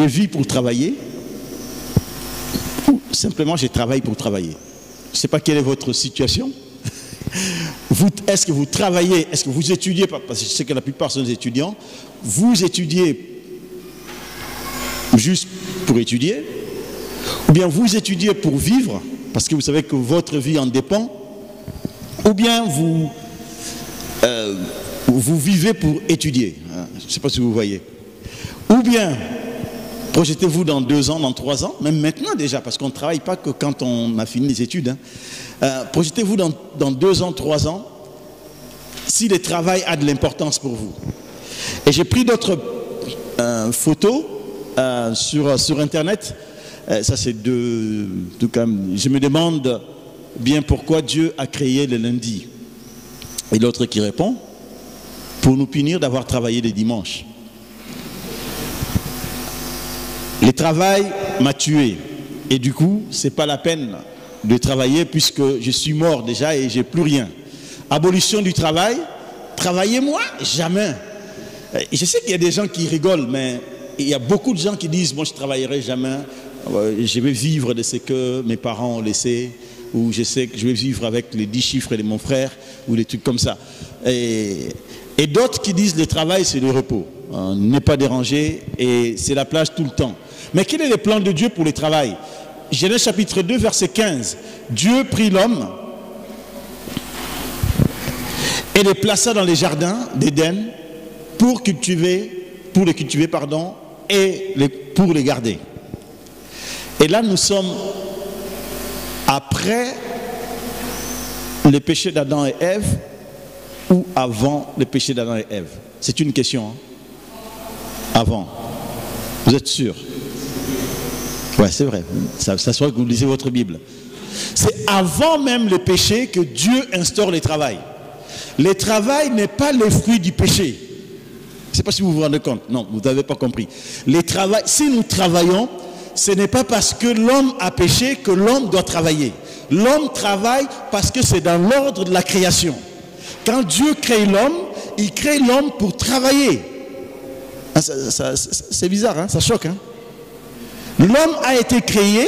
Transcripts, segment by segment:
vis pour travailler, ou simplement je travaille pour travailler. Je ne sais pas quelle est votre situation. Est-ce que vous travaillez, est-ce que vous étudiez, parce que je sais que la plupart sont des étudiants, vous étudiez juste pour étudier, ou bien vous étudiez pour vivre, parce que vous savez que votre vie en dépend, ou bien vous vivez pour étudier. Je ne sais pas si vous voyez. Ou bien, projetez-vous dans 2 ans, dans 3 ans, même maintenant déjà, parce qu'on ne travaille pas que quand on a fini les études. Projetez-vous dans 2 ans, 3 ans, si le travail a de l'importance pour vous. Et j'ai pris d'autres photos sur Internet. Ça c'est tout comme, je me demande bien pourquoi Dieu a créé le lundi. Et l'autre qui répond, pour nous punir d'avoir travaillé les dimanches. Le travail m'a tué. Et du coup, c'est pas la peine de travailler puisque je suis mort déjà et j'ai plus rien. Abolition du travail, travaillez-moi, jamais. Je sais qu'il y a des gens qui rigolent, mais il y a beaucoup de gens qui disent, moi je ne travaillerai jamais, je vais vivre de ce que mes parents ont laissé, ou je sais que je vais vivre avec les 10 chiffres de mon frère, ou des trucs comme ça. Et d'autres qui disent, le travail c'est le repos, n'est pas dérangé, et c'est la plage tout le temps. Mais quel est le plan de Dieu pour le travail? Genèse chapitre 2, verset 15. Dieu prit l'homme et le plaça dans les jardins d'Éden pour le cultiver, et pour les garder. Et là, nous sommes après le péché d'Adam et Ève ou avant le péché d'Adam et Ève? C'est une question. Avant. Vous êtes sûr? Ouais, c'est vrai. Ça se voit que vous lisez votre Bible. C'est avant même le péché que Dieu instaure le travail. Le travail n'est pas le fruit du péché. Je ne sais pas si vous vous rendez compte. Non, vous n'avez pas compris. Si nous travaillons, ce n'est pas parce que l'homme a péché que l'homme doit travailler. L'homme travaille parce que c'est dans l'ordre de la création. Quand Dieu crée l'homme, il crée l'homme pour travailler. C'est bizarre, hein? Ça choque. Hein? L'homme a été créé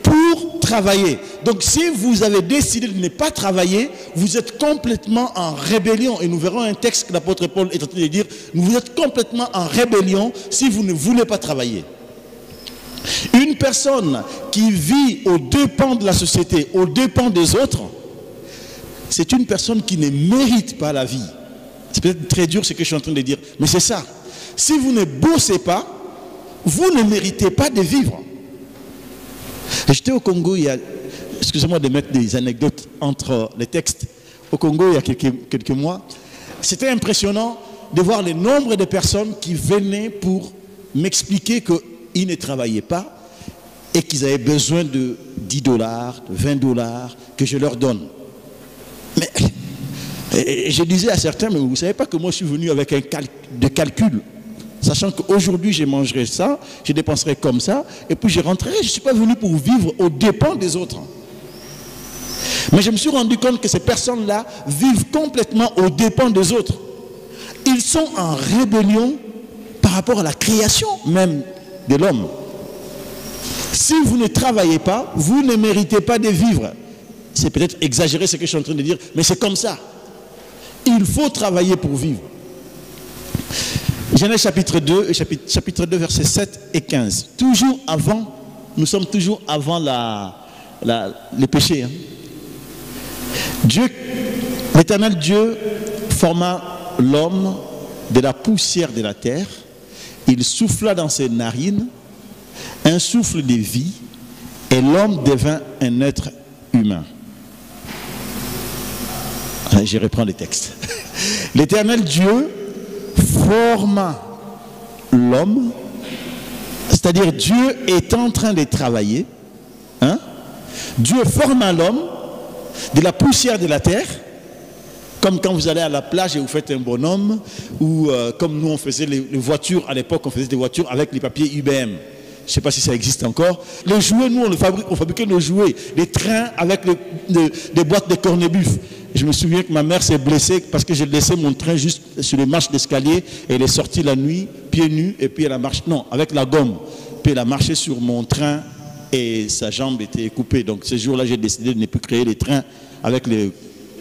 pour travailler. Donc si vous avez décidé de ne pas travailler, vous êtes complètement en rébellion. Et nous verrons un texte que l'apôtre Paul est en train de dire, vous êtes complètement en rébellion si vous ne voulez pas travailler. Une personne qui vit aux dépens de la société, aux dépens des autres, c'est une personne qui ne mérite pas la vie. C'est peut-être très dur ce que je suis en train de dire, mais c'est ça. Si vous ne bossez pas, vous ne méritez pas de vivre. J'étais au Congo il y a, excusez-moi de mettre des anecdotes entre les textes, au Congo il y a quelques mois. C'était impressionnant de voir le nombre de personnes qui venaient pour m'expliquer qu'ils ne travaillaient pas et qu'ils avaient besoin de 10 $, de 20 $, que je leur donne. Mais je disais à certains, mais vous ne savez pas que moi je suis venu avec un calcul. Sachant qu'aujourd'hui, je mangerai ça, je dépenserai comme ça, et puis je rentrerai. Je ne suis pas venu pour vivre aux dépens des autres. Mais je me suis rendu compte que ces personnes-là vivent complètement aux dépens des autres. Ils sont en rébellion par rapport à la création même de l'homme. Si vous ne travaillez pas, vous ne méritez pas de vivre. C'est peut-être exagéré ce que je suis en train de dire, mais c'est comme ça. Il faut travailler pour vivre. Genèse chapitre 2, versets 7 et 15. Toujours avant, nous sommes toujours avant le péché. Hein. L'Éternel Dieu forma l'homme de la poussière de la terre. Il souffla dans ses narines un souffle de vie et l'homme devint un être humain. Je reprends les textes. L'Éternel Dieu forma l'homme, c'est-à-dire Dieu est en train de travailler. Hein? Dieu forma l'homme de la poussière de la terre, comme quand vous allez à la plage et vous faites un bonhomme, ou comme nous on faisait les voitures, à l'époque on faisait des voitures avec les papiers IBM. Je ne sais pas si ça existe encore. Les jouets, nous on fabriquait nos jouets, des trains avec des boîtes de corned-beef. Je me souviens que ma mère s'est blessée parce que j'ai laissé mon train juste sur les marches d'escalier et elle est sortie la nuit, pieds nus, et puis elle a marché, non, avec la gomme. Puis elle a marché sur mon train et sa jambe était coupée. Donc ce jour-là, j'ai décidé de ne plus créer les trains avec les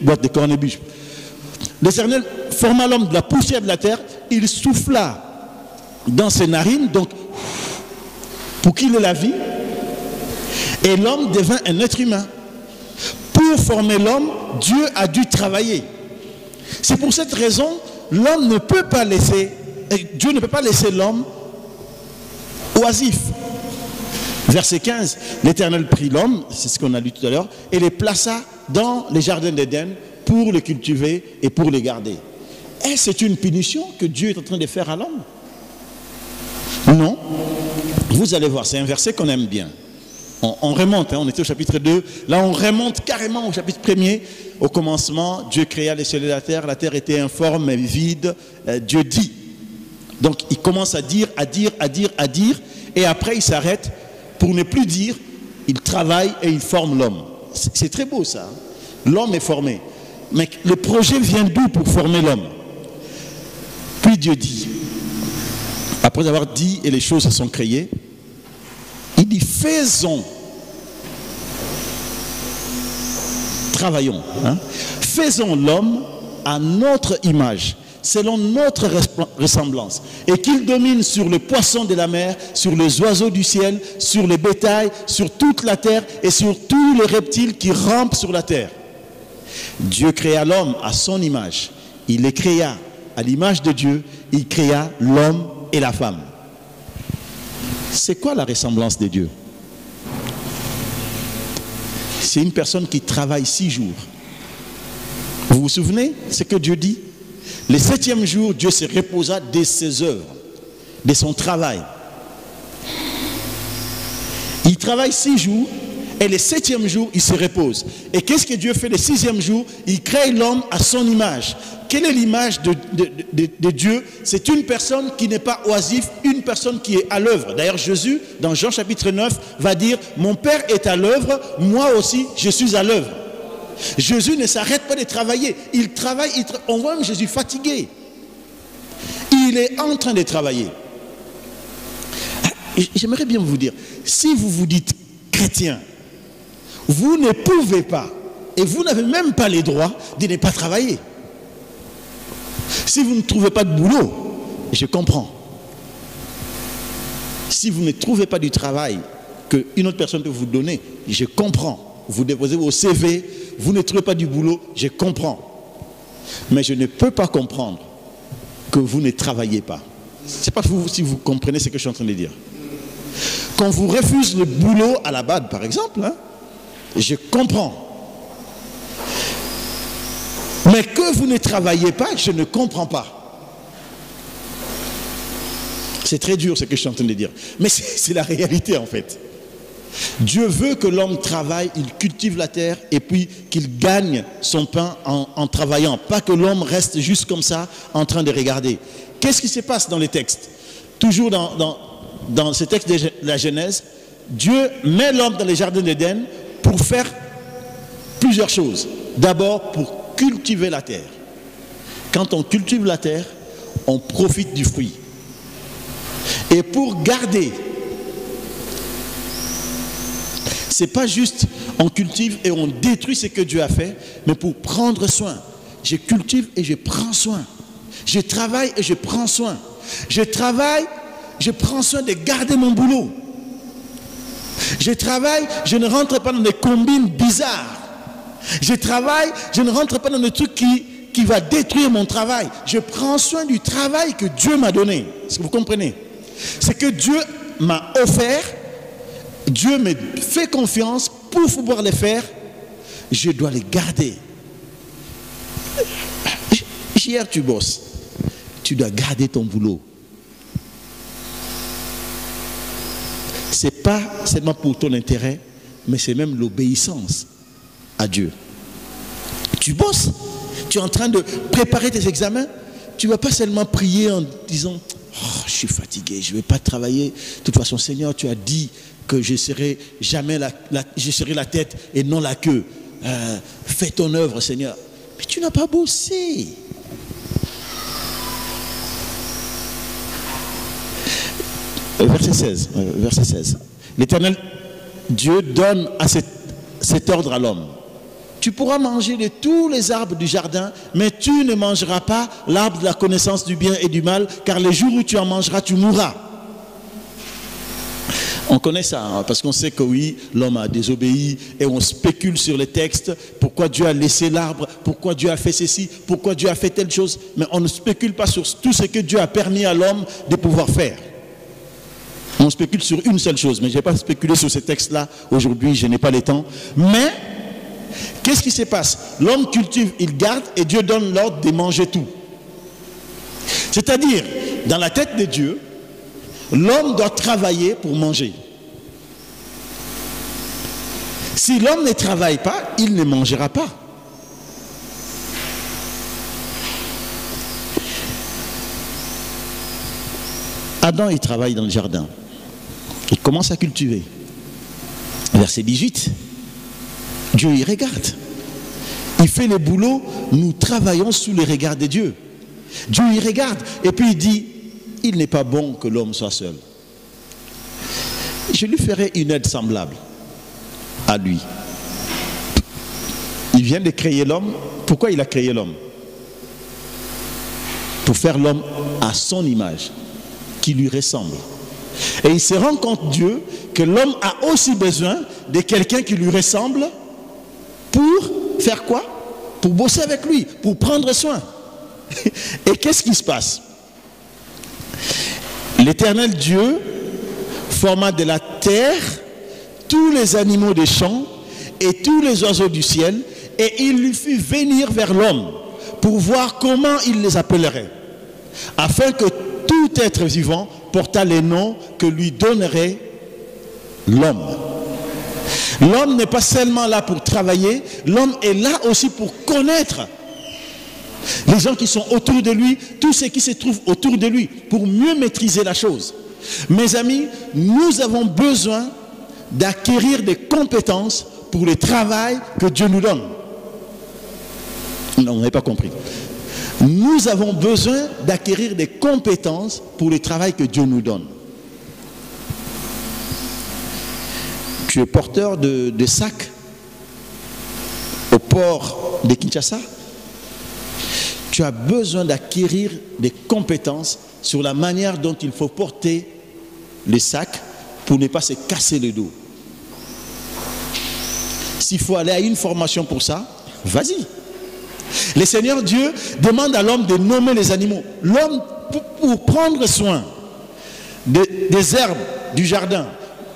boîtes de corned-beef. L'Éternel forma l'homme de la poussière de la terre, il souffla dans ses narines, donc pour qu'il ait la vie, et l'homme devint un être humain. Pour former l'homme, Dieu a dû travailler. C'est pour cette raison, l'homme ne peut pas laisser, Dieu ne peut pas laisser l'homme oisif. Verset 15, l'Éternel prit l'homme, c'est ce qu'on a lu tout à l'heure, et les plaça dans les jardins d'Éden pour les cultiver et pour les garder. Est-ce une punition que Dieu est en train de faire à l'homme? Non. Vous allez voir, c'est un verset qu'on aime bien. On remonte, on était au chapitre 2, là on remonte carrément au chapitre 1er. Au commencement, Dieu créa les cieux et la terre était informe et vide, Dieu dit. Donc il commence à dire, et après il s'arrête pour ne plus dire, il travaille et il forme l'homme. C'est très beau ça, hein? L'homme est formé. Mais le projet vient d'où pour former l'homme? Puis Dieu dit, après avoir dit et les choses se sont créées, il dit faisons, travaillons, hein? Faisons l'homme à notre image, selon notre ressemblance, et qu'il domine sur les poissons de la mer, sur les oiseaux du ciel, sur les bétails, sur toute la terre et sur tous les reptiles qui rampent sur la terre. Dieu créa l'homme à son image, il les créa à l'image de Dieu, il créa l'homme et la femme. C'est quoi la ressemblance de Dieu? C'est une personne qui travaille 6 jours. Vous vous souvenez ce que Dieu dit? Le 7e jour, Dieu se reposa de ses œuvres, de son travail. Il travaille 6 jours et le 7e jour, il se repose. Et qu'est-ce que Dieu fait le 6e jour? Il crée l'homme à son image. Quelle est l'image de Dieu? C'est une personne qui n'est pas oisif, une personne qui est à l'œuvre. D'ailleurs, Jésus, dans Jean chapitre 9, va dire « Mon Père est à l'œuvre, moi aussi, je suis à l'œuvre ». Jésus ne s'arrête pas de travailler. Il travaille, on voit même Jésus fatigué. Il est en train de travailler. J'aimerais bien vous dire, si vous vous dites chrétien, vous ne pouvez pas, et vous n'avez même pas les droits de ne pas travailler. Si vous ne trouvez pas de boulot, je comprends. Si vous ne trouvez pas du travail qu'une autre personne peut vous donner, je comprends. Vous déposez vos CV, vous ne trouvez pas du boulot, je comprends. Mais je ne peux pas comprendre que vous ne travaillez pas. Je ne sais pas si vous comprenez ce que je suis en train de dire. Quand vous refusez le boulot à la BAD, par exemple, hein, je comprends. Mais que vous ne travaillez pas, je ne comprends pas. C'est très dur ce que je suis en train de dire. Mais c'est la réalité en fait. Dieu veut que l'homme travaille, il cultive la terre et puis qu'il gagne son pain en travaillant. Pas que l'homme reste juste comme ça en train de regarder. Qu'est-ce qui se passe dans les textes? Toujours dans ce texte de la Genèse, Dieu met l'homme dans les jardins d'Éden pour faire plusieurs choses. D'abord pour cultiver la terre. Quand on cultive la terre, on profite du fruit. Et pour garder, c'est pas juste on cultive et on détruit ce que Dieu a fait, mais pour prendre soin. Je cultive et je prends soin. Je travaille et je prends soin. Je travaille, je prends soin de garder mon boulot. Je travaille, je ne rentre pas dans des combines bizarres. Je travaille, je ne rentre pas dans des trucs qui va détruire mon travail. Je prends soin du travail que Dieu m'a donné. Est-ce que vous comprenez? C'est que Dieu m'a offert, Dieu me fait confiance pour pouvoir les faire. Je dois les garder. Hier tu bosses, tu dois garder ton boulot. C'est pas seulement pour ton intérêt, mais c'est même l'obéissance à Dieu. Tu bosses, tu es en train de préparer tes examens, tu ne vas pas seulement prier en disant oh, je suis fatigué, je ne vais pas travailler. De toute façon, Seigneur, tu as dit que je serai jamais je serai la tête et non la queue. Fais ton œuvre, Seigneur. Mais tu n'as pas bossé. Verset 16. Verset 16. L'Éternel Dieu donne à cet ordre à l'homme. Tu pourras manger de tous les arbres du jardin, mais tu ne mangeras pas l'arbre de la connaissance du bien et du mal, car le jour où tu en mangeras, tu mourras. On connaît ça, hein, parce qu'on sait que oui, l'homme a désobéi et on spécule sur les textes. Pourquoi Dieu a laissé l'arbre? Pourquoi Dieu a fait ceci? Pourquoi Dieu a fait telle chose? Mais on ne spécule pas sur tout ce que Dieu a permis à l'homme de pouvoir faire. On spécule sur une seule chose, mais je ne vais pas spéculer sur ces textes-là. Aujourd'hui, je n'ai pas le temps. Mais, qu'est-ce qui se passe? L'homme cultive, il garde et Dieu donne l'ordre de manger tout. C'est-à-dire, dans la tête de Dieu, l'homme doit travailler pour manger. Si l'homme ne travaille pas, il ne mangera pas. Adam, il travaille dans le jardin. Il commence à cultiver. Verset 18. Dieu y regarde. Il fait le boulot, nous travaillons sous le regard de Dieu. Dieu y regarde et puis il dit, il n'est pas bon que l'homme soit seul. Je lui ferai une aide semblable à lui. Il vient de créer l'homme. Pourquoi il a créé l'homme? Pour faire l'homme à son image, qui lui ressemble. Et il se rend compte, Dieu, que l'homme a aussi besoin de quelqu'un qui lui ressemble pour faire quoi? Pour bosser avec lui, pour prendre soin. Et qu'est-ce qui se passe? L'Éternel Dieu forma de la terre tous les animaux des champs et tous les oiseaux du ciel, et il lui fit venir vers l'homme pour voir comment il les appellerait, afin que tout être vivant portât les noms que lui donnerait l'homme. L'homme n'est pas seulement là pour travailler, l'homme est là aussi pour connaître les gens qui sont autour de lui, tout ce qui se trouve autour de lui, pour mieux maîtriser la chose. Mes amis, nous avons besoin d'acquérir des compétences pour le travail que Dieu nous donne. Non, vous n'avez pas compris. Nous avons besoin d'acquérir des compétences pour le travail que Dieu nous donne. Tu es porteur de sacs au port de Kinshasa. Tu as besoin d'acquérir des compétences sur la manière dont il faut porter les sacs pour ne pas se casser le dos. S'il faut aller à une formation pour ça, vas-y. Le Seigneur Dieu demande à l'homme de nommer les animaux. L'homme, pour prendre soin des herbes du jardin,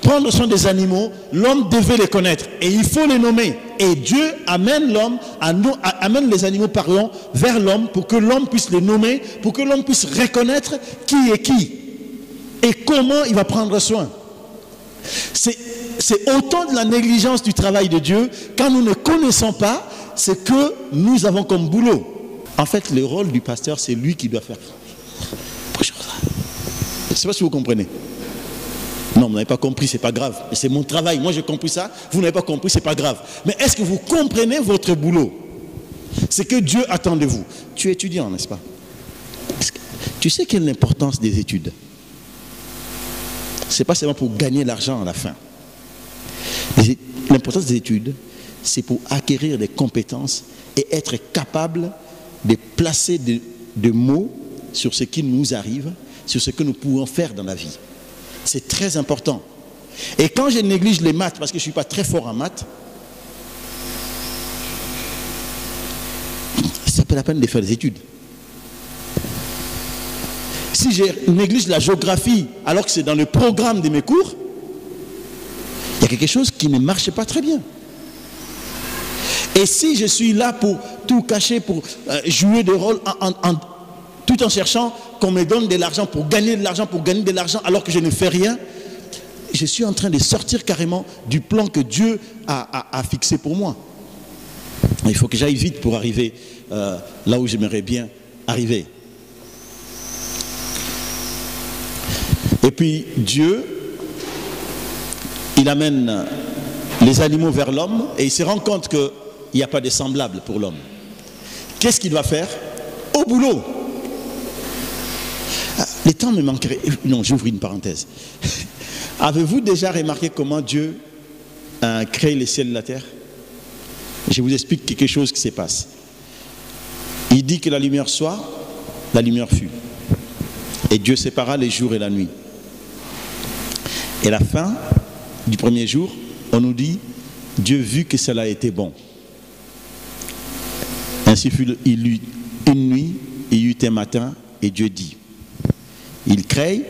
prendre soin des animaux, l'homme devait les connaître. Et il faut les nommer. Et Dieu amène l'homme, amène les animaux, pardon, vers l'homme pour que l'homme puisse les nommer, pour que l'homme puisse reconnaître qui est qui et comment il va prendre soin. C'est autant de la négligence du travail de Dieu quand nous ne connaissons pas ce que nous avons comme boulot. En fait, le rôle du pasteur, c'est lui qui doit faire. Je ne sais pas si vous comprenez. Non, vous n'avez pas compris, c'est pas grave. C'est mon travail. Moi, j'ai compris ça. Vous n'avez pas compris, c'est pas grave. Mais est-ce que vous comprenez votre boulot? C'est que Dieu attend de vous. Tu es étudiant, n'est-ce pas? Tu sais quelle est l'importance des études? Ce n'est pas seulement pour gagner l'argent à la fin. L'importance des études, c'est pour acquérir des compétences et être capable de placer des mots sur ce qui nous arrive, sur ce que nous pouvons faire dans la vie. C'est très important. Et quand je néglige les maths, parce que je ne suis pas très fort en maths, ça peut la peine de faire des études. Si je néglige la géographie alors que c'est dans le programme de mes cours, il y a quelque chose qui ne marche pas très bien. Et si je suis là pour tout cacher, pour jouer des rôles tout en cherchant qu'on me donne de l'argent pour gagner de l'argent, alors que je ne fais rien, je suis en train de sortir carrément du plan que Dieu a fixé pour moi. Il faut que j'aille vite pour arriver là où j'aimerais bien arriver. Et puis Dieu, il amène les animaux vers l'homme et il se rend compte qu'il n'y a pas de semblable pour l'homme. Qu'est-ce qu'il va faire? Au boulot. Les temps me manqueraient. Non, j'ouvre une parenthèse. Avez-vous déjà remarqué comment Dieu a créé les ciels et la terre? Je vous explique quelque chose qui se passe. Il dit que la lumière soit, la lumière fut. Et Dieu sépara les jours et la nuit. Et à la fin du premier jour, on nous dit, Dieu vit que cela était bon. Ainsi il eut une nuit, il eut un matin, et Dieu dit. Il crée.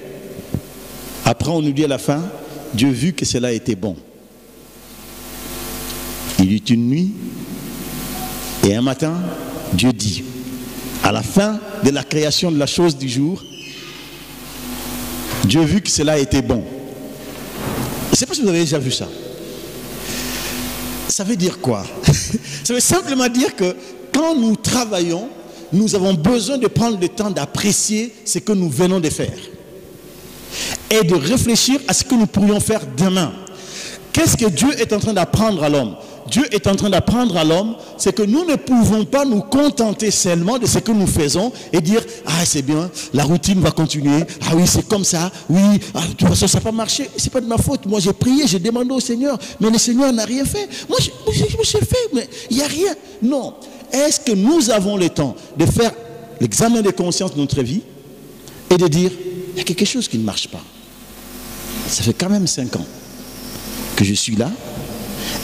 Après on nous dit à la fin, Dieu vit que cela était bon. Il eut une nuit, et un matin, Dieu dit. À la fin de la création de la chose du jour, Dieu vit que cela était bon. Je ne sais pas si vous avez déjà vu ça. Ça veut dire quoi? Ça veut simplement dire que quand nous travaillons, nous avons besoin de prendre le temps d'apprécier ce que nous venons de faire et de réfléchir à ce que nous pourrions faire demain. Qu'est-ce que Dieu est en train d'apprendre à l'homme? Dieu est en train d'apprendre à l'homme, c'est que nous ne pouvons pas nous contenter seulement de ce que nous faisons et dire « Ah, c'est bien, la routine va continuer. Ah oui, c'est comme ça. Oui, de toute façon, ça n'a pas marché. C'est pas de ma faute. Moi, j'ai prié, j'ai demandé au Seigneur, mais le Seigneur n'a rien fait. Moi, j'ai fait, mais il n'y a rien. » Non. Est-ce que nous avons le temps de faire l'examen de conscience de notre vie et de dire « Il y a quelque chose qui ne marche pas. Ça fait quand même 5 ans que je suis là.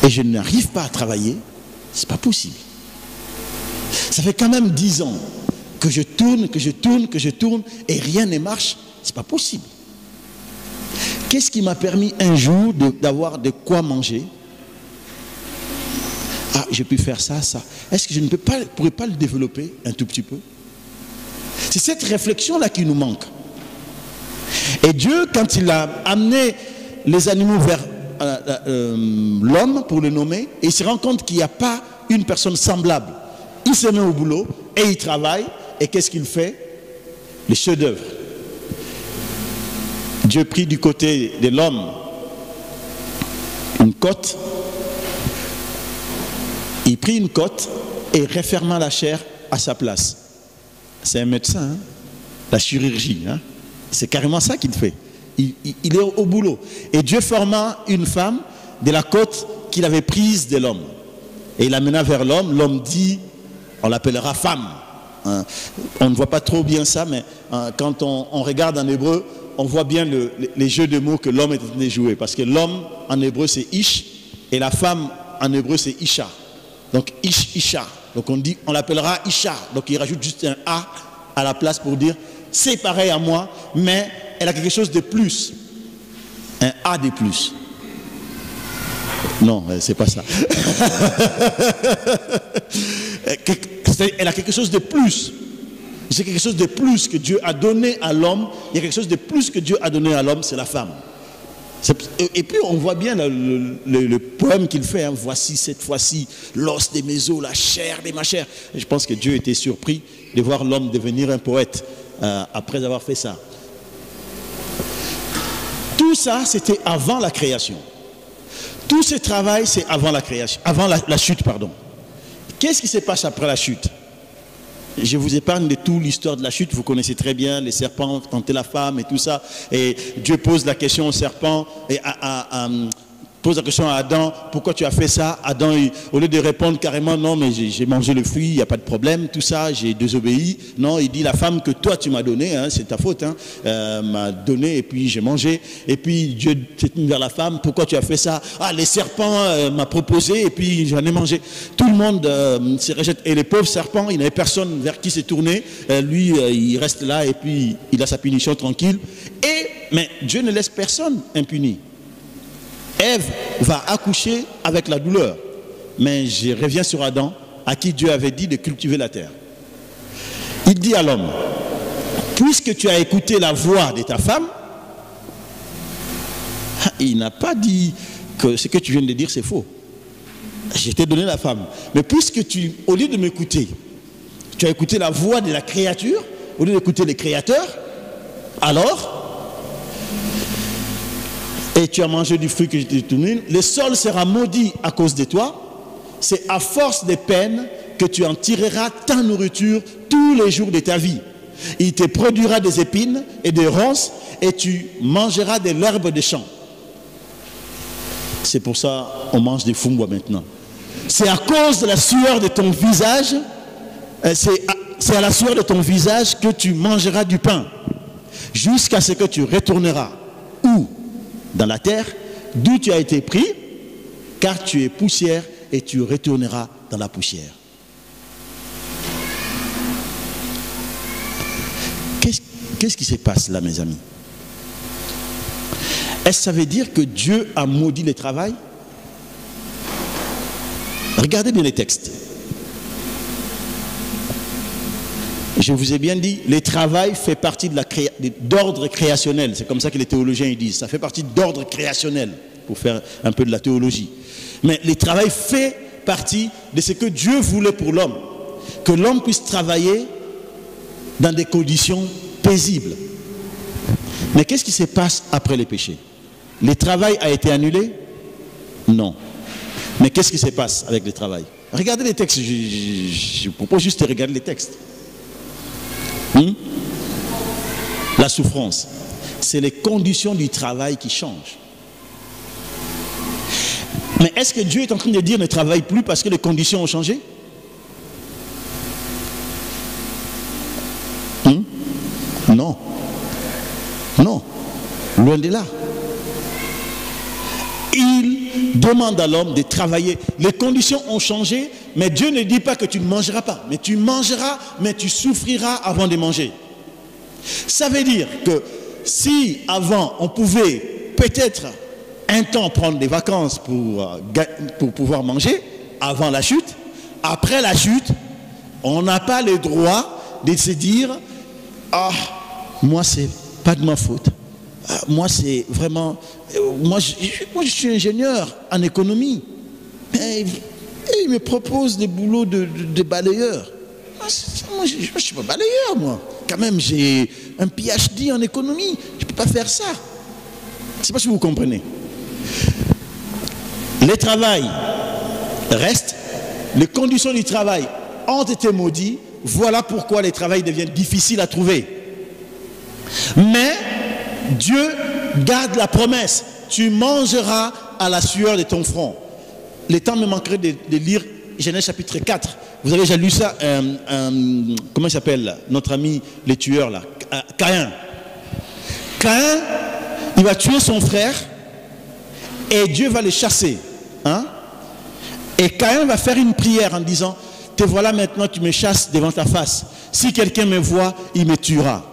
Et je n'arrive pas à travailler, c'est pas possible. Ça fait quand même 10 ans que je tourne, et rien ne marche, c'est pas possible. Qu'est-ce qui m'a permis un jour d'avoir de quoi manger? Ah, j'ai pu faire ça, ça. Est-ce que je ne pourrais pas le développer un tout petit peu? C'est cette réflexion-là qui nous manque. Et Dieu, quand il a amené les animaux vers l'homme pour le nommer, et il se rend compte qu'il n'y a pas une personne semblable. Il se met au boulot et il travaille, et qu'est-ce qu'il fait? Les chefs-d'œuvre. Dieu prit du côté de l'homme une côte, il prit une côte et referma la chair à sa place. C'est un médecin, hein? La chirurgie, hein? C'est carrément ça qu'il fait. Il est au boulot. Et Dieu forma une femme de la côte qu'il avait prise de l'homme. Et il l'amena vers l'homme. L'homme dit, on l'appellera femme. Hein. On ne voit pas trop bien ça, mais quand on regarde en hébreu, on voit bien les jeux de mots que l'homme est en train de jouer. Parce que l'homme en hébreu c'est Ish, et la femme en hébreu c'est Isha. Donc Ish, Isha. Donc on l'appellera Isha. Donc il rajoute juste un A à la place pour dire, c'est pareil à moi, mais elle a quelque chose de plus. Un A de plus. Non, c'est pas ça. Elle a quelque chose de plus. C'est quelque chose de plus que Dieu a donné à l'homme. Il y a quelque chose de plus que Dieu a donné à l'homme, c'est la femme. Et puis on voit bien le poème qu'il fait. Hein. Voici cette fois-ci l'os de mes os, la chair de ma chair. Et je pense que Dieu était surpris de voir l'homme devenir un poète après avoir fait ça. Tout ça, c'était avant la création. Tout ce travail, c'est avant la création, avant la chute, pardon. Qu'est-ce qui se passe après la chute? Je vous épargne de toute l'histoire de la chute. Vous connaissez très bien les serpents, tenter la femme et tout ça. Et Dieu pose la question au serpent et pose la question à Adam, pourquoi tu as fait ça? Adam, au lieu de répondre carrément, non, mais j'ai mangé le fruit, il n'y a pas de problème, tout ça, j'ai désobéi. Non, il dit, la femme que toi tu m'as donnée, hein, c'est ta faute, hein, m'a donné et puis j'ai mangé. Et puis Dieu s'est mis vers la femme, pourquoi tu as fait ça? Ah, les serpents m'a proposé et puis j'en ai mangé. Tout le monde se rejette. Et les pauvres serpents, il n'avait personne vers qui se tourner. Lui, il reste là et puis il a sa punition tranquille. Mais Dieu ne laisse personne impuni. Ève va accoucher avec la douleur. Mais je reviens sur Adam, à qui Dieu avait dit de cultiver la terre. Il dit à l'homme, puisque tu as écouté la voix de ta femme, il n'a pas dit que ce que tu viens de dire c'est faux. Je t'ai donné la femme. Mais puisque au lieu de m'écouter, tu as écouté la voix de la créature, au lieu d'écouter le créateur, alors... et tu as mangé du fruit que je t'ai donné, le sol sera maudit à cause de toi. C'est à force de peine que tu en tireras ta nourriture tous les jours de ta vie. Il te produira des épines et des ronces et tu mangeras de l'herbe des champs. C'est pour ça qu'on mange des fungwa maintenant. C'est à cause de la sueur de ton visage, c'est à la sueur de ton visage que tu mangeras du pain, jusqu'à ce que tu retourneras où? Dans la terre, d'où tu as été pris, car tu es poussière et tu retourneras dans la poussière. Qu'est-ce qui se passe là, mes amis? Est-ce que ça veut dire que Dieu a maudit le travail? Regardez bien les textes. Je vous ai bien dit, le travail fait partie d'ordre créationnel. C'est comme ça que les théologiens ils disent. Ça fait partie d'ordre créationnel, pour faire un peu de la théologie. Mais le travail fait partie de ce que Dieu voulait pour l'homme. Que l'homme puisse travailler dans des conditions paisibles. Mais qu'est-ce qui se passe après le péché? Le travail a été annulé? Non. Mais qu'est-ce qui se passe avec le travail? Regardez les textes. Je propose juste de regarder les textes. La souffrance, c'est les conditions du travail qui changent. Mais est-ce que Dieu est en train de dire ne travaille plus parce que les conditions ont changé? Non. Non. Loin de là. Il demande à l'homme de travailler. Les conditions ont changé, mais Dieu ne dit pas que tu ne mangeras pas. Mais tu mangeras, mais tu souffriras avant de manger. Ça veut dire que si avant on pouvait peut-être un temps prendre des vacances pour pouvoir manger, avant la chute, après la chute, on n'a pas le droit de se dire « Ah, moi c'est pas de ma faute. Moi c'est vraiment... Moi je suis ingénieur en économie. Et il me propose des boulots de balayeur. Moi je ne suis pas balayeur, moi. Quand même, j'ai un PhD en économie. Je ne peux pas faire ça. Je ne sais pas si vous comprenez. Le travail reste. Les conditions du travail ont été maudites. Voilà pourquoi le travail devient difficile à trouver. Mais Dieu garde la promesse. Tu mangeras à la sueur de ton front. Le temps me manquerait de lire Genèse chapitre 4. Vous avez déjà lu ça, comment il s'appelle, notre ami le tueur là, Caïn. Caïn, il va tuer son frère et Dieu va le chasser. Hein? Et Caïn va faire une prière en disant, te voilà maintenant, tu me chasses devant ta face. Si quelqu'un me voit, il me tuera.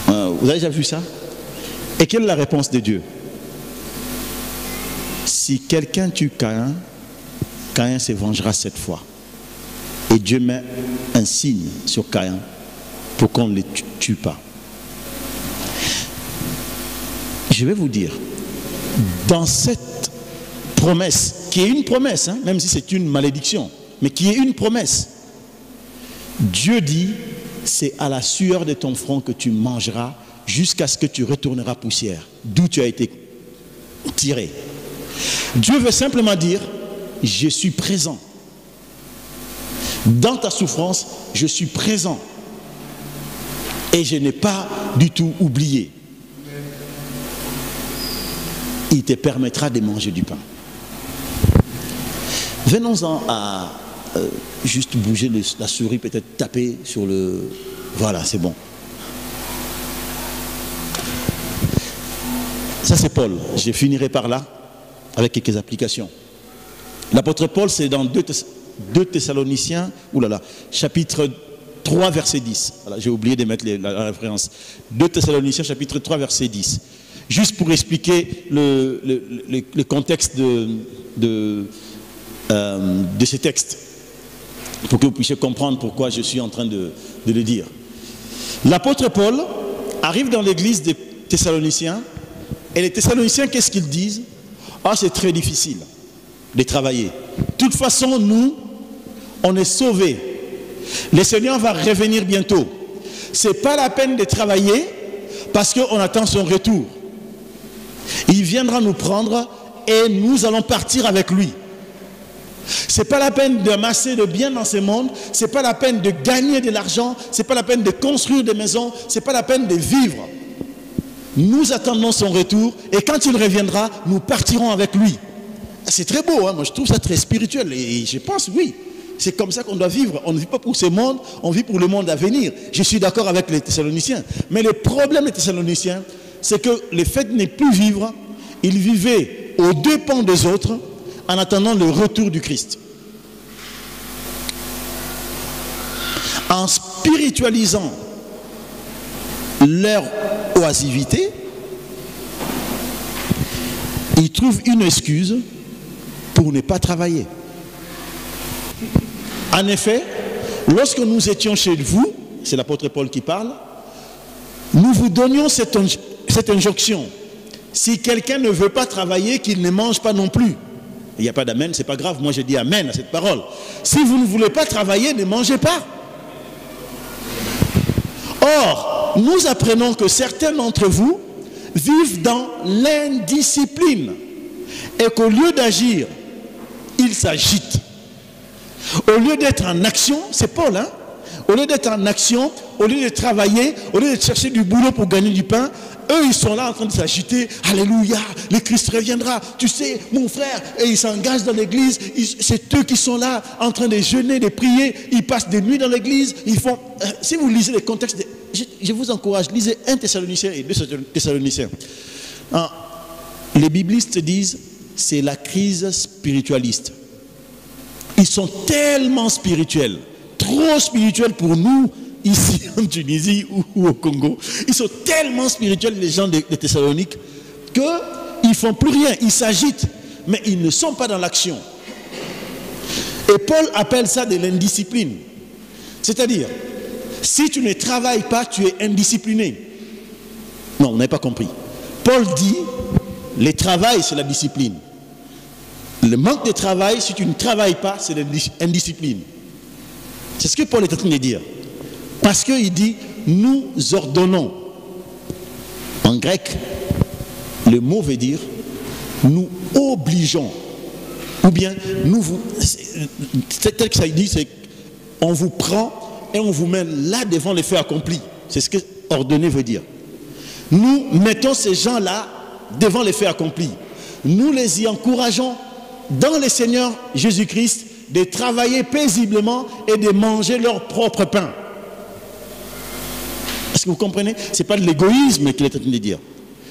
Vous avez déjà vu ça? Et quelle est la réponse de Dieu? Si quelqu'un tue Caïn, Caïn se vengera 7 fois. Et Dieu met un signe sur Caïn pour qu'on ne le tue pas. Je vais vous dire, dans cette promesse, qui est une promesse, hein, même si c'est une malédiction, mais qui est une promesse, Dieu dit, c'est à la sueur de ton front que tu mangeras jusqu'à ce que tu retourneras poussière, d'où tu as été tiré. Dieu veut simplement dire, je suis présent. Dans ta souffrance, je suis présent. Et je n'ai pas du tout oublié. Il te permettra de manger du pain. Venons-en à juste bouger la souris, peut-être taper sur le... Voilà, c'est bon. Ça c'est Paul. Je finirai par là avec quelques applications. L'apôtre Paul, c'est dans 2 Thessaloniciens, chapitre 3, verset 10. Voilà, j'ai oublié de mettre la référence. 2 Thessaloniciens, chapitre 3, verset 10. Juste pour expliquer le contexte de ces textes, pour que vous puissiez comprendre pourquoi je suis en train de le dire. L'apôtre Paul arrive dans l'église des Thessaloniciens, et les Thessaloniciens, qu'est-ce qu'ils disent? Ah, c'est très difficile de travailler. De toute façon, nous, on est sauvés. Le Seigneur va revenir bientôt. Ce n'est pas la peine de travailler parce qu'on attend son retour. Il viendra nous prendre et nous allons partir avec lui. C'est pas la peine d'amasser de biens dans ce monde. C'est pas la peine de gagner de l'argent. C'est pas la peine de construire des maisons. C'est pas la peine de vivre. Nous attendons son retour et quand il reviendra, nous partirons avec lui. C'est très beau, hein? Moi je trouve ça très spirituel et je pense, oui, c'est comme ça qu'on doit vivre. On ne vit pas pour ce monde, on vit pour le monde à venir. Je suis d'accord avec les Thessaloniciens. Mais le problème des Thessaloniciens, c'est que le fait de ne plus vivre, ils vivaient aux dépens des autres en attendant le retour du Christ. En spiritualisant leur oisivité, ils trouvent une excuse pour ne pas travailler. En effet, lorsque nous étions chez vous, c'est l'apôtre Paul qui parle, nous vous donnions cette injonction. Si quelqu'un ne veut pas travailler, qu'il ne mange pas non plus. Il n'y a pas d'amen, c'est pas grave, moi je dis amen à cette parole. Si vous ne voulez pas travailler, ne mangez pas. Or, nous apprenons que certains d'entre vous vivent dans l'indiscipline et qu'au lieu d'agir, ils s'agitent. Au lieu d'être en action, c'est Paul, hein? Au lieu d'être en action, au lieu de travailler, au lieu de chercher du boulot pour gagner du pain, eux ils sont là en train de s'agiter. Alléluia, le Christ reviendra. Tu sais, mon frère, et ils s'engagent dans l'église. C'est eux qui sont là en train de jeûner, de prier. Ils passent des nuits dans l'église. Ils font. Si vous lisez les contextes, je vous encourage, lisez 1 Thessaloniciens et 2 Thessaloniciens. Les biblistes disent c'est la crise spiritualiste. Ils sont tellement spirituels, trop spirituels pour nous, ici en Tunisie ou au Congo. Ils sont tellement spirituels, les gens de Thessalonique, qu'ils ne font plus rien, ils s'agitent, mais ils ne sont pas dans l'action. Et Paul appelle ça de l'indiscipline. C'est-à-dire, si tu ne travailles pas, tu es indiscipliné. Non, vous n'avez pas compris. Paul dit, le travail, c'est la discipline. Le manque de travail, si tu ne travailles pas, c'est l'indiscipline. C'est ce que Paul est en train de dire. Parce qu'il dit, nous ordonnons. En grec, le mot veut dire, nous obligeons. Ou bien, nous vous... Tel que ça dit, c'est on vous prend et on vous met là devant les faits accomplis. C'est ce que ordonner veut dire. Nous mettons ces gens-là devant les faits accomplis. Nous les y encourageons dans le Seigneur Jésus-Christ de travailler paisiblement et de manger leur propre pain. Est-ce que vous comprenez? Ce n'est pas de l'égoïsme qu'il est en train de dire.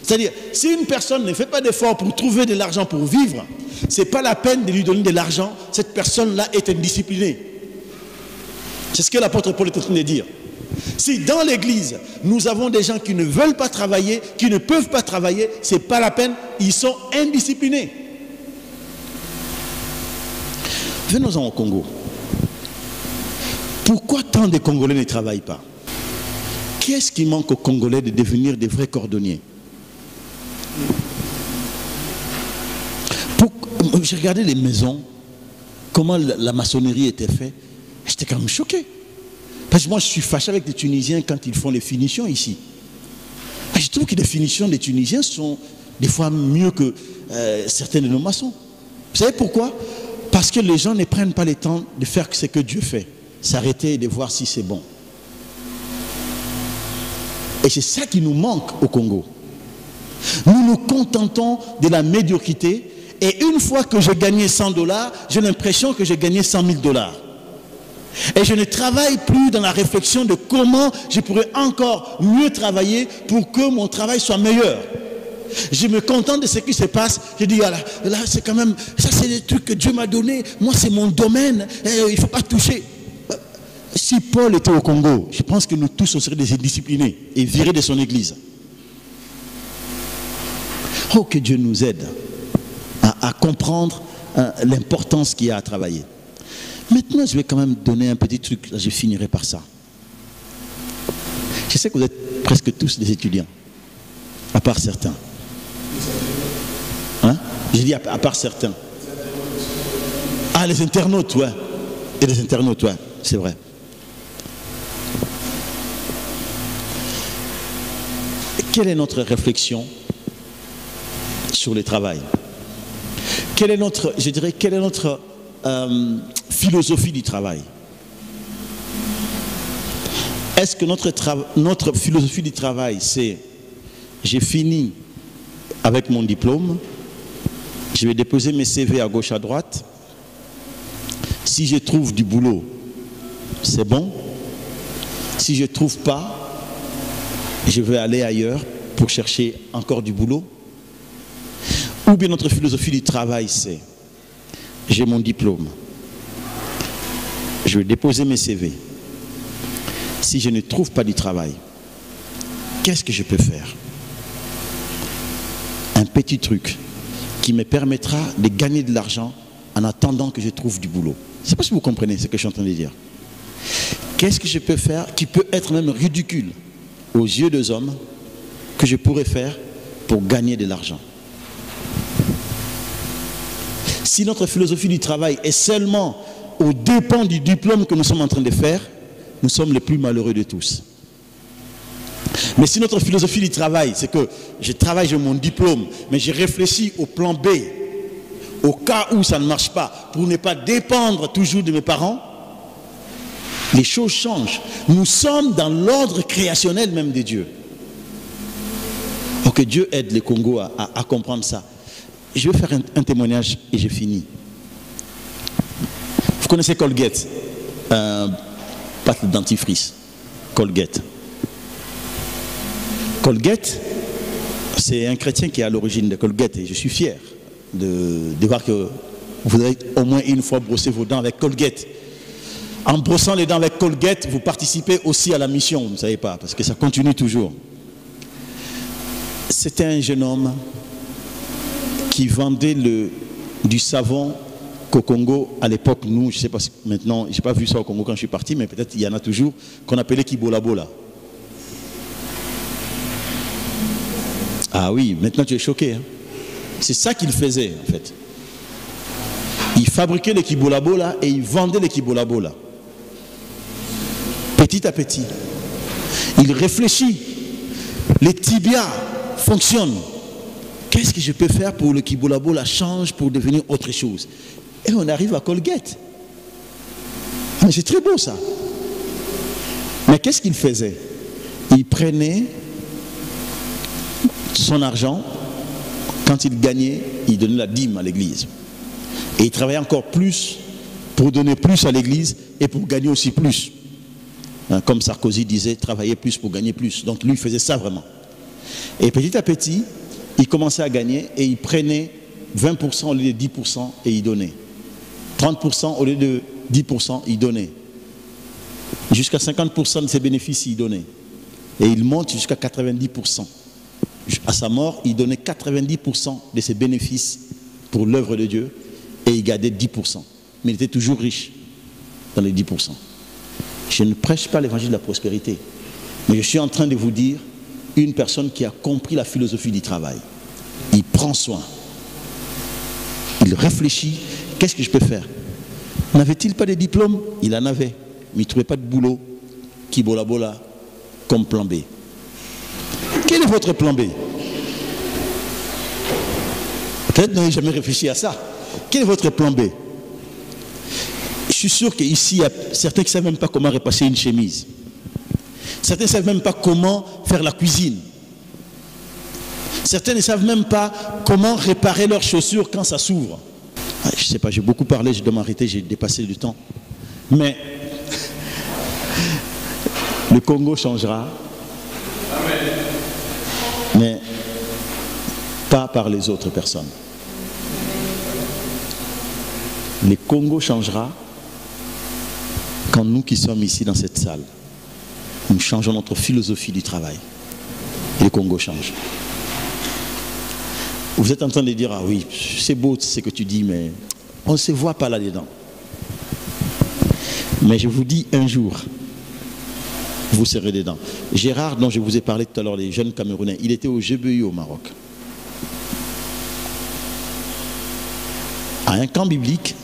C'est-à-dire, si une personne ne fait pas d'effort pour trouver de l'argent pour vivre, ce n'est pas la peine de lui donner de l'argent. Cette personne-là est indisciplinée. C'est ce que l'apôtre Paul est en train de dire. Si dans l'église, nous avons des gens qui ne veulent pas travailler, qui ne peuvent pas travailler, ce n'est pas la peine, ils sont indisciplinés. Venons-en au Congo. Pourquoi tant de Congolais ne travaillent pas? Qu'est-ce qui manque aux Congolais de devenir des vrais cordonniers? J'ai regardé les maisons, comment la maçonnerie était faite. J'étais quand même choqué. Parce que moi, je suis fâché avec les Tunisiens quand ils font les finitions ici. Je trouve que les finitions des Tunisiens sont des fois mieux que certains de nos maçons. Vous savez pourquoi? Parce que les gens ne prennent pas le temps de faire ce que Dieu fait. S'arrêter et de voir si c'est bon. Et c'est ça qui nous manque au Congo. Nous nous contentons de la médiocrité. Et une fois que j'ai gagné 100 $, j'ai l'impression que j'ai gagné 100 000 $. Et je ne travaille plus dans la réflexion de comment je pourrais encore mieux travailler pour que mon travail soit meilleur. Je me contente de ce qui se passe. Je dis, ah là c'est quand même, ça c'est des trucs que Dieu m'a donné. Moi c'est mon domaine, il ne faut pas toucher. Si Paul était au Congo, je pense que nous tous on serait des indisciplinés et virés de son église. Oh, que Dieu nous aide à comprendre l'importance qu'il y a à travailler. Maintenant, je vais quand même donner un petit truc. Là, je finirai par ça. Je sais que vous êtes presque tous des étudiants, à part certains. Hein? J'ai dit à part certains. Ah, les internautes, ouais. Et les internautes, ouais, c'est vrai. Quelle est notre réflexion sur le travail? Quelle est notre, je dirais, quelle est notre philosophie du travail. Est-ce que notre philosophie du travail, c'est j'ai fini avec mon diplôme, je vais déposer mes CV à gauche à droite, si je trouve du boulot, c'est bon, si je ne trouve pas, je vais aller ailleurs pour chercher encore du boulot? Ou bien notre philosophie du travail, c'est j'ai mon diplôme, je vais déposer mes CV. Si je ne trouve pas du travail, qu'est-ce que je peux faire? Un petit truc qui me permettra de gagner de l'argent en attendant que je trouve du boulot. Je ne sais pas si vous comprenez ce que je suis en train de dire. Qu'est-ce que je peux faire qui peut être même ridicule aux yeux des hommes que je pourrais faire pour gagner de l'argent? Si notre philosophie du travail est seulement aux dépens du diplôme que nous sommes en train de faire, nous sommes les plus malheureux de tous. Mais si notre philosophie du travail, c'est que je travaille, j'ai mon diplôme, mais je réfléchis au plan B, au cas où ça ne marche pas, pour ne pas dépendre toujours de mes parents, les choses changent. Nous sommes dans l'ordre créationnel même de Dieu. Donc que Dieu aide les Congos à comprendre ça. Je vais faire un témoignage et j'ai fini. Vous connaissez Colgate, pâte de dentifrice, Colgate. Colgate, c'est un chrétien qui est à l'origine de Colgate et je suis fier de voir que vous avez au moins une fois brossé vos dents avec Colgate. En brossant les dents avec Colgate, vous participez aussi à la mission, vous ne savez pas, parce que ça continue toujours. C'était un jeune homme qui vendait du savon qu'au Congo, à l'époque, nous, je ne sais pas si maintenant, je n'ai pas vu ça au Congo quand je suis parti, mais peut-être il y en a toujours, qu'on appelait Kibolabola. Ah oui, maintenant tu es choqué. Hein? C'est ça qu'il faisait en fait. Il fabriquait les Kibolabola et il vendait les Kibolabola. Petit à petit. Il réfléchit. Les tibias fonctionnent. Qu'est-ce que je peux faire pour le Kibolabola change pour devenir autre chose? Et on arrive à Colgate. C'est très beau ça. Mais qu'est-ce qu'il faisait? Il prenait son argent, quand il gagnait, il donnait la dîme à l'église. Et il travaillait encore plus pour donner plus à l'église et pour gagner aussi plus. Comme Sarkozy disait, travailler plus pour gagner plus. Donc lui, il faisait ça vraiment. Et petit à petit, il commençait à gagner et il prenait 20% au lieu de 10% et il donnait. 30% au lieu de 10%, il donnait. Jusqu'à 50% de ses bénéfices, il donnait. Et il monte jusqu'à 90%. À sa mort, il donnait 90% de ses bénéfices pour l'œuvre de Dieu et il gardait 10%. Mais il était toujours riche dans les 10%. Je ne prêche pas l'évangile de la prospérité, mais je suis en train de vous dire une personne qui a compris la philosophie du travail. Il prend soin. Il réfléchit. Qu'est-ce que je peux faire? N'avait-il pas de diplôme? Il en avait, mais il ne trouvait pas de boulot. Kibolabola comme plan B. Quel est votre plan B? Peut-être n'avez jamais réfléchi à ça. Quel est votre plan B? Je suis sûr qu'ici, il y a certains qui ne savent même pas comment repasser une chemise. Certains ne savent même pas comment faire la cuisine. Certains ne savent même pas comment réparer leurs chaussures quand ça s'ouvre. Je ne sais pas, j'ai beaucoup parlé, je dois m'arrêter, j'ai dépassé le temps. Mais le Congo changera. Mais pas par les autres personnes. Le Congo changera quand nous qui sommes ici dans cette salle, nous changeons notre philosophie du travail. Et le Congo change. Vous êtes en train de dire, ah oui, c'est beau ce que tu dis, mais on ne se voit pas là-dedans. Mais je vous dis un jour, vous serez dedans. Gérard, dont je vous ai parlé tout à l'heure, les jeunes Camerounais, il était au GBU au Maroc. À un camp biblique,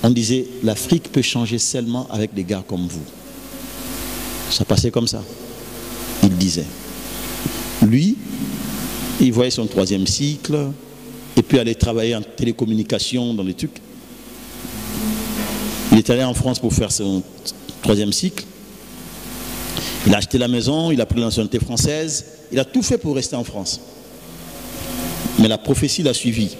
on disait, l'Afrique peut changer seulement avec des gars comme vous. Ça passait comme ça. Il disait. Lui, il voyait son 3e cycle, et puis aller travailler en télécommunication dans les trucs. Il est allé en France pour faire son 3e cycle. Il a acheté la maison, il a pris la nationalité française. Il a tout fait pour rester en France. Mais la prophétie l'a suivi.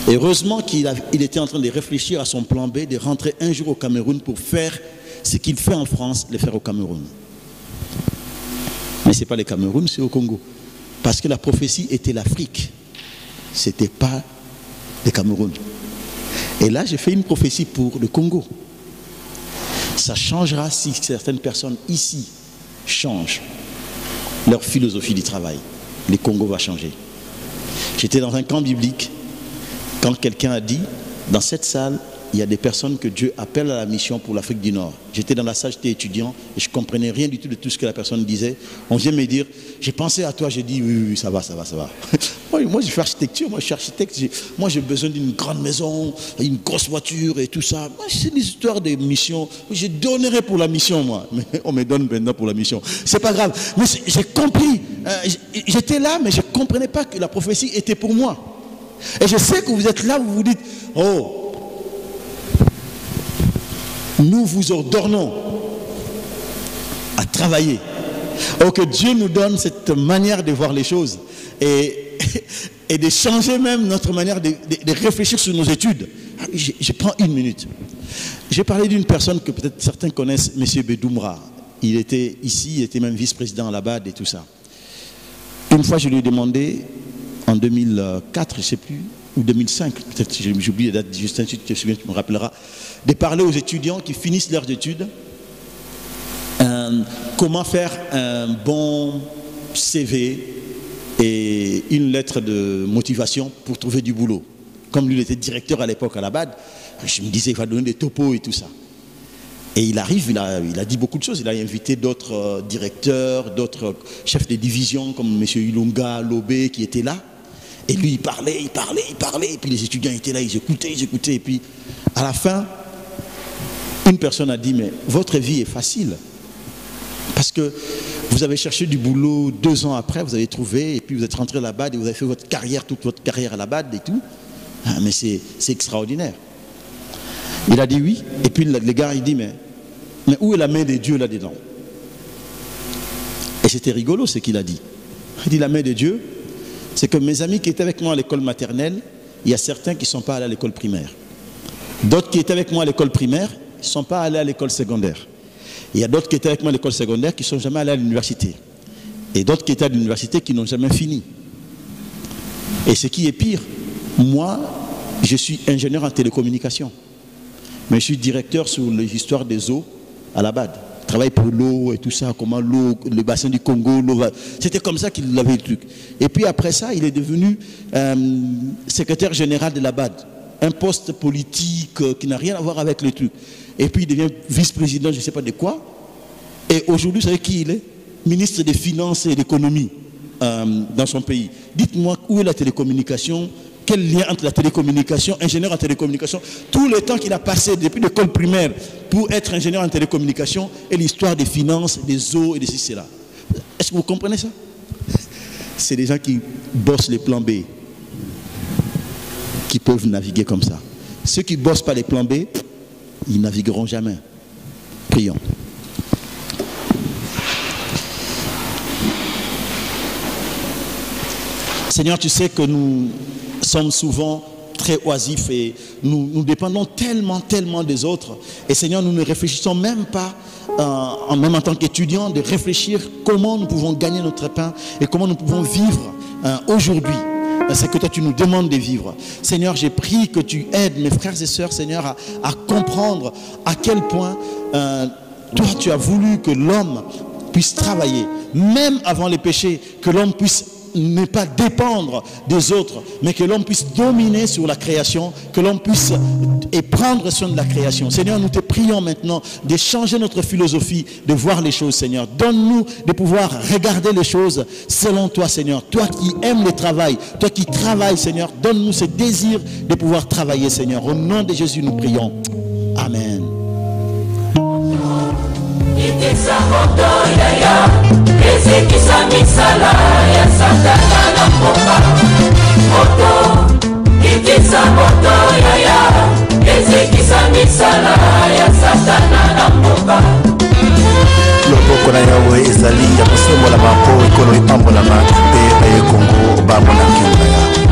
Et heureusement qu'il était en train de réfléchir à son plan B, de rentrer un jour au Cameroun pour faire ce qu'il fait en France, le faire au Cameroun. Mais ce n'est pas le Cameroun, c'est au Congo. Parce que la prophétie était l'Afrique. Ce n'était pas le Cameroun. Et là, j'ai fait une prophétie pour le Congo. Ça changera si certaines personnes ici changent leur philosophie du travail. Le Congo va changer. J'étais dans un camp biblique quand quelqu'un a dit, dans cette salle, il y a des personnes que Dieu appelle à la mission pour l'Afrique du Nord. J'étais dans la salle, j'étais étudiant et je ne comprenais rien du tout de tout ce que la personne disait. On vient me dire, j'ai pensé à toi, j'ai dit oui, ça va. Moi, je fais architecture, moi je suis architecte, moi j'ai besoin d'une grande maison, une grosse voiture et tout ça. Moi, c'est une histoire de mission. Je donnerai pour la mission, moi. Mais on me donne maintenant pour la mission. C'est pas grave. Mais j'ai compris. J'étais là, mais je ne comprenais pas que la prophétie était pour moi. Et je sais que vous êtes là, vous vous dites, oh, nous vous ordonnons à travailler. Oh, que Dieu nous donne cette manière de voir les choses et de changer même notre manière de réfléchir sur nos études. Je prends une minute. J'ai parlé d'une personne que peut-être certains connaissent, M. Bedoumbra. Il était ici, il était même vice-président à la BAD et tout ça. Une fois, je lui ai demandé, en 2004, je ne sais plus, ou 2005, peut-être j'oublie la date, Justin, si tu te souviens, tu me rappelleras, de parler aux étudiants qui finissent leurs études, comment faire un bon CV et une lettre de motivation pour trouver du boulot. Comme lui, il était directeur à l'époque à la BAD, je me disais, il va donner des topos et tout ça. Et il arrive, il a dit beaucoup de choses. Il a invité d'autres directeurs, d'autres chefs de division comme M. Ilunga, Lobé qui étaient là. Et lui, il parlait. Et puis les étudiants étaient là, ils écoutaient. Et puis à la fin, une personne a dit, mais votre vie est facile. Parce que vous avez cherché du boulot 2 ans après, vous avez trouvé, et puis vous êtes rentré à la BAD et vous avez fait votre carrière, toute votre carrière à la BAD et tout. Ah, mais c'est extraordinaire. Il a dit oui. Et puis le gars, il dit, mais où est la main de Dieu là-dedans? Et c'était rigolo ce qu'il a dit. Il dit, la main de Dieu, c'est que mes amis qui étaient avec moi à l'école maternelle, il y a certains qui ne sont pas allés à l'école primaire. D'autres qui étaient avec moi à l'école primaire ne sont pas allés à l'école secondaire. Il y a d'autres qui étaient avec moi à l'école secondaire qui ne sont jamais allés à l'université. Et d'autres qui étaient à l'université qui n'ont jamais fini. Et ce qui est pire, moi, je suis ingénieur en télécommunication. Mais je suis directeur sur les histoires des eaux à la BAD. Je travaille pour l'eau et tout ça, comment l'eau, le bassin du Congo, l'eau va... C'était comme ça qu'il avait le truc. Et puis après ça, il est devenu secrétaire général de la BAD. Un poste politique qui n'a rien à voir avec le truc. Et puis il devient vice-président, je ne sais pas de quoi. Et aujourd'hui, vous savez qui il est? Ministre des Finances et de l'Économie dans son pays. Dites-moi, où est la télécommunication? Quel lien entre la télécommunication, ingénieur en télécommunication, tout le temps qu'il a passé depuis l'école primaire pour être ingénieur en télécommunication et l'histoire des finances, des eaux et de ceci, là. Est-ce que vous comprenez ça? C'est des gens qui bossent les plans B, qui peuvent naviguer comme ça. Ceux qui ne bossent pas les plans B, ils navigueront jamais. Prions. Seigneur, tu sais que nous sommes souvent très oisifs et nous dépendons tellement des autres. Et Seigneur, nous ne réfléchissons même pas, même en tant qu'étudiants, de réfléchir comment nous pouvons gagner notre pain et comment nous pouvons vivre aujourd'hui. C'est que toi tu nous demandes de vivre. Seigneur, j'ai prié que tu aides mes frères et sœurs, Seigneur, à comprendre à quel point toi tu as voulu que l'homme puisse travailler, même avant les péchés, que l'homme puisse ne pas dépendre des autres, mais que l'homme puisse dominer sur la création, que l'homme puisse et prendre soin de la création. Seigneur, nous te prions maintenant de changer notre philosophie, de voir les choses, Seigneur. Donne-nous de pouvoir regarder les choses selon toi, Seigneur. Toi qui aimes le travail, toi qui travailles, Seigneur, donne-nous ce désir de pouvoir travailler, Seigneur. Au nom de Jésus, nous prions. Amen. Ezekisa misala ya Satana na mboka moto, itisa moto yaya, ezekisa misala yawe ezali ya kosembola mako ekolo epambolama pe Kongo bamona nkembo ya